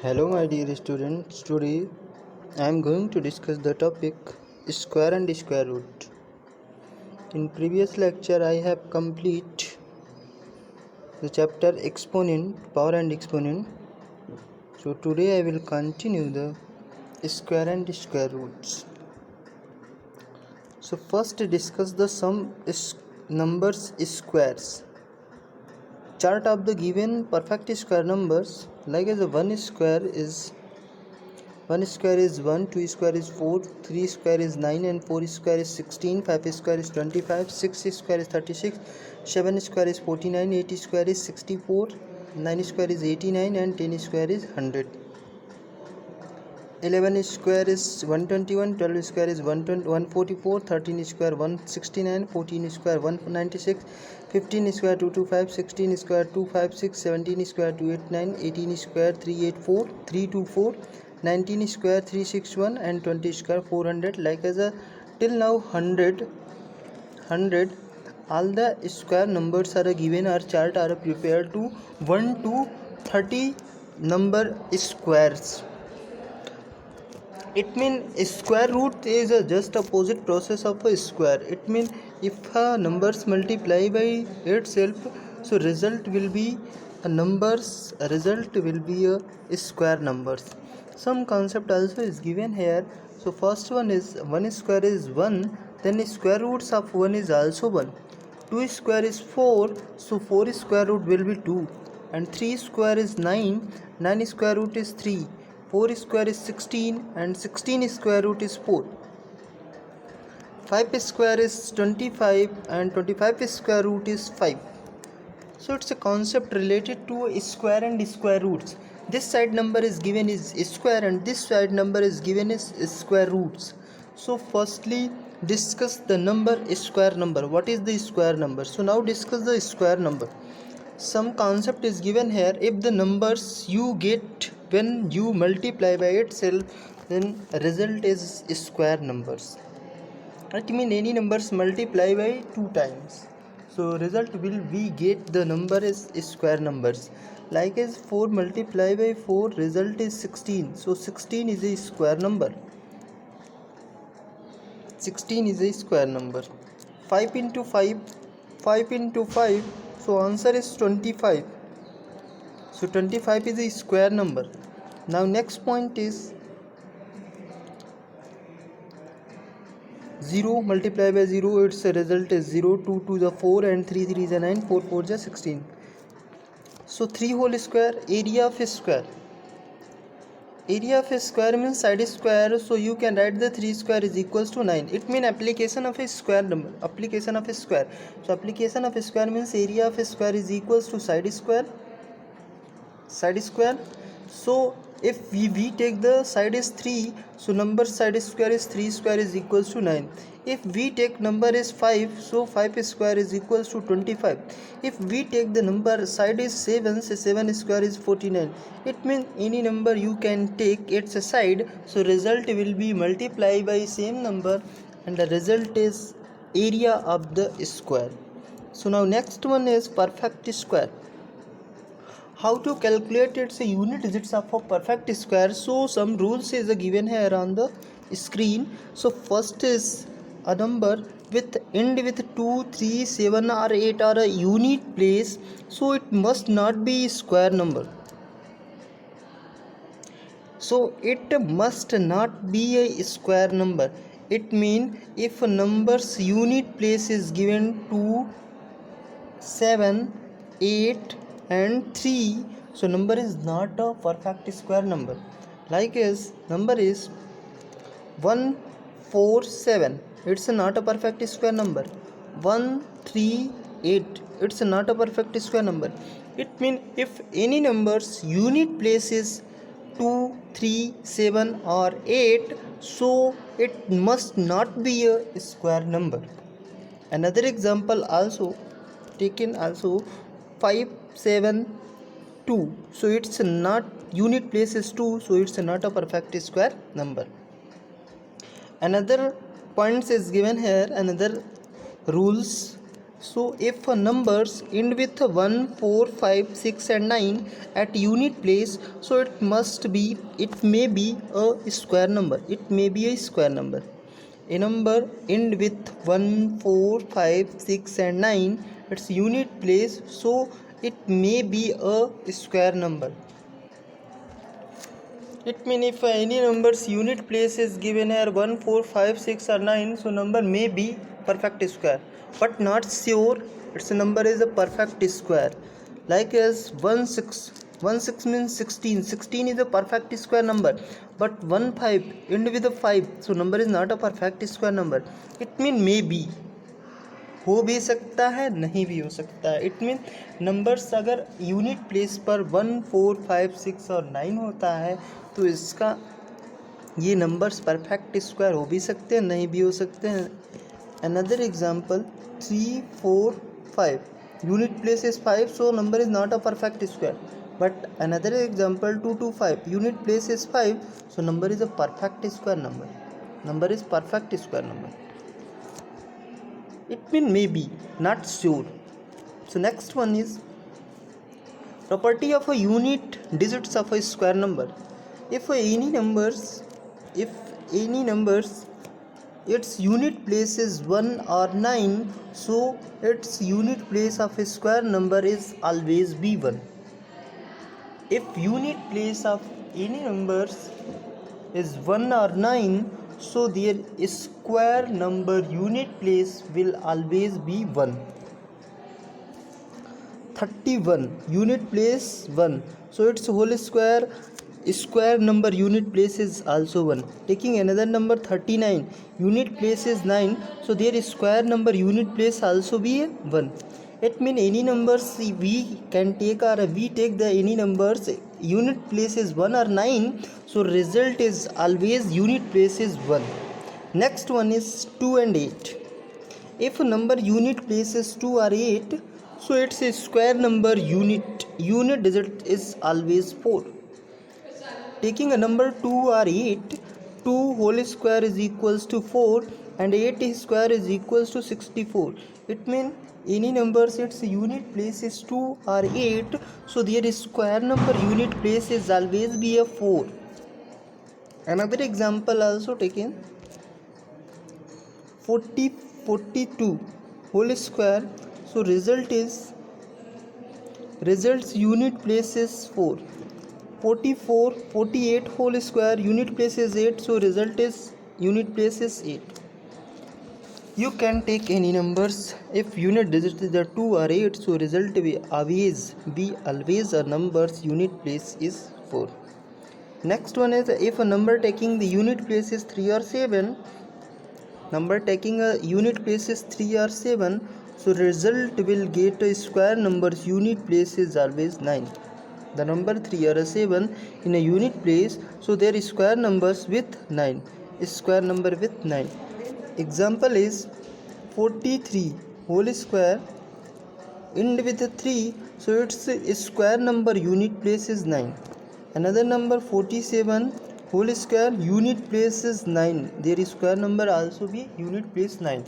Hello my dear students, today I am going to discuss the topic square and square root. In previous lecture I have complete the chapter exponent, power and exponent. So today I will continue the square and square roots. So first discuss the sum numbers squares. Chart of the given perfect square numbers like as a 1 square is 1 square is 1, 2 square is 4, 3 square is 9 and 4 square is 16, 5 square is 25, 6 square is 36, 7 square is 49, 8 square is 64, 9 square is 89 and 10 square is 100. 11 square is 121, 12 square is 144, 13 square 169, 14 square 196, 15 square 225, 16 square 256, 17 square 289, 18 square 384, 324, 19 square 361 and 20 square 400. Like as a till now 100 all the square numbers are given or chart are prepared to 1 to 30 number squares. It means square root is a just opposite process of a square. It means if a numbers multiply by itself, so result will be a numbers. Result will be a square numbers. Some concept also is given here. So first one is 1 square is 1. Then square roots of 1 is also 1. 2 square is 4. So 4 square root will be 2. And 3 square is 9. 9 square root is 3. 4 square is 16 and 16 square root is 4. 5 square is 25 and 25 square root is 5. So it's a concept related to square and square roots. This side number is given is square and this side number is given is square roots. So firstly discuss the number square number. What is the square number? So now discuss the square number. Some concept is given here. If the numbers you get when you multiply by itself, then result is square numbers. It means any numbers multiply by 2 times, so result will we get the number is square numbers. Like as 4 multiply by 4, result is 16, so 16 is a square number. 16 is a square number. 5 into 5, 5 into 5, so answer is 25. So 25 is a square number. Now next point is 0 multiply by 0, its result is 0, 2 to the 4 and 3 3 is 9, 4 4 is 16. So 3 whole square, area of a square. Area of a square means side square, so you can write the 3 square is equals to 9. It means application of a square number, application of a square. So application of a square means area of a square is equals to side square. So if we take the side is 3, so number side square is 3 square is equals to 9. If we take number is 5, so 5 square is equals to 25. If we take the number side is 7, so 7 square is 49. It means any number you can take its a side, so result will be multiply by same number and the result is area of the square. So now next one is perfect square. How to calculate its unit digits of a perfect square? So some rules is given here on the screen. So first is a number with end with 2, 3, 7 or 8 or a unit place, so it must not be square number. So it must not be a square number. It means if a number's unit place is given 2, 7, 8 and 3, so number is not a perfect square number. Like as number is 147, it's not a perfect square number. 138, it's not a perfect square number. It means if any number's unit place is 2, 3, 7 or 8, so it must not be a square number. Another example also taken also 5, 7, 2, so it's not unit place is 2, so it's not a perfect square number. Another points is given here, another rules. So if numbers end with 1, 4, 5, 6 and 9 at unit place, so it may be a square number. It may be a square number. A number end with 1, 4, 5, 6 and 9, its unit place, so it may be a square number. It means if any number's unit place is given here 1, 4, 5, 6 or 9, so number may be perfect square, but not sure its number is a perfect square. Like as 1, 6. 1, 6 means 16. 16 is a perfect square number, but 1, 5 end with a 5, so number is not a perfect square number. It means maybe. हो भी सकता है, नहीं भी हो सकता है. It mean numbers अगर यूनिट प्लेस पर 1, 4, 5, 6 और 9 होता है तो इसका ये नंबर्स परफेक्ट स्क्वायर हो भी सकते हैं, नहीं भी हो सकते हैं. Another example 3, 4, 5 unit place is 5, so number is not a perfect square. But another example 2, 2, 5 unit place is 5, so number is a perfect square number. Number is perfect square number. It means maybe, not sure. So next one is property of a unit digits of a square number. If any numbers its unit place is 1 or 9, so its unit place of a square number is always be 1. If unit place of any numbers is 1 or 9, so their square number unit place will always be 1. 31 unit place 1, so its whole square number unit place is also 1. Taking another number 39 unit place is 9, so their square number unit place also be 1. It means any numbers we can take, or we take the any numbers unit place is 1 or 9, so result is always unit place is 1. Next one is 2 and 8. If a number unit place is 2 or 8, so its a square number unit digit is always 4. Taking a number 2 or 8, 2 whole square is equals to 4 and 8 square is equals to 64. It means any numbers its unit place is 2 or 8, so their square number unit place is always be a 4. Another example also taken 42 whole square, so results unit place is 4. 48 whole square unit place is 8, so result is unit place is 8. You can take any numbers if unit digit is 2 or 8, so result will always a number's unit place is 4. Next one is if a number taking the unit place is 3 or 7, number taking a unit place is 3 or 7, so result will get a square number's unit place is always 9. The number 3 or 7 in a unit place, so their square numbers with 9. Square number with 9. Example is 43 whole square end with 3, so its square number unit place is 9. Another number 47 whole square unit place is 9, their square number also be unit place 9.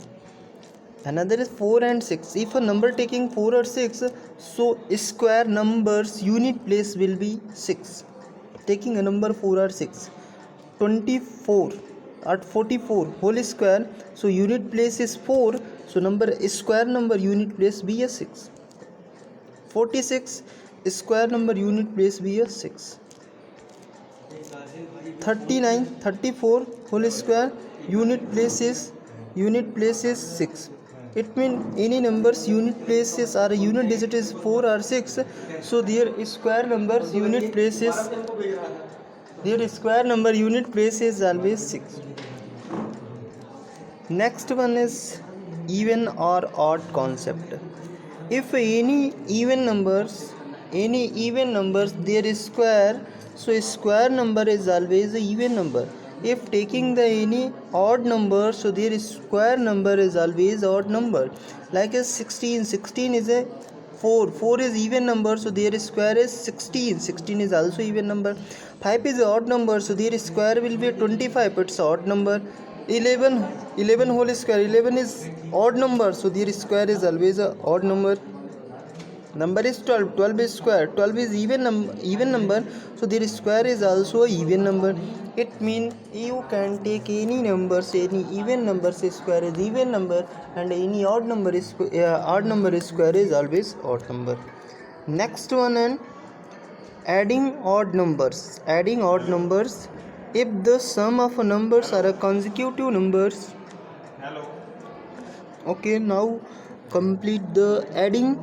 Another is 4 and 6. If a number taking 4 or 6, so square numbers unit place will be 6. Taking a number 4 or 6, 24 at 44 whole square, so unit place is 4, so square number unit place be a 6. 46 square number unit place be a 6. 34 whole square unit place is 6. It means any numbers unit places or unit digit is 4 or 6, so their square numbers unit place is always 6. Next one is even or odd concept. If any even numbers there is square, so square number is always a even number. If taking the any odd number, so their square number is always odd number. Like as 16 is a 4 is even number, so their square is 16 is also even number. 5 is a odd number, so their square will be 25, it's odd number. 11 whole square. 11 is odd number, so their square is always a odd number. Number is 12. 12 is square. 12 is even number, so their square is also a even number. It means you can take any numbers, any even numbers square is even number, and any odd number is square is always odd number. Next one, and adding odd numbers. Adding odd numbers. If the sum of numbers are a consecutive numbers. Okay, now complete the adding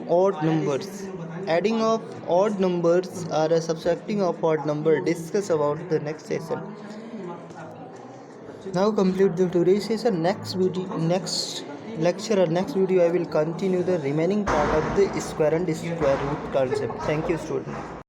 odd numbers. Adding of odd numbers or a subtracting of odd number. Discuss about the next session. Now complete the today's session. Next lecture or next video I will continue the remaining part of the square and square root concept. Thank you, student.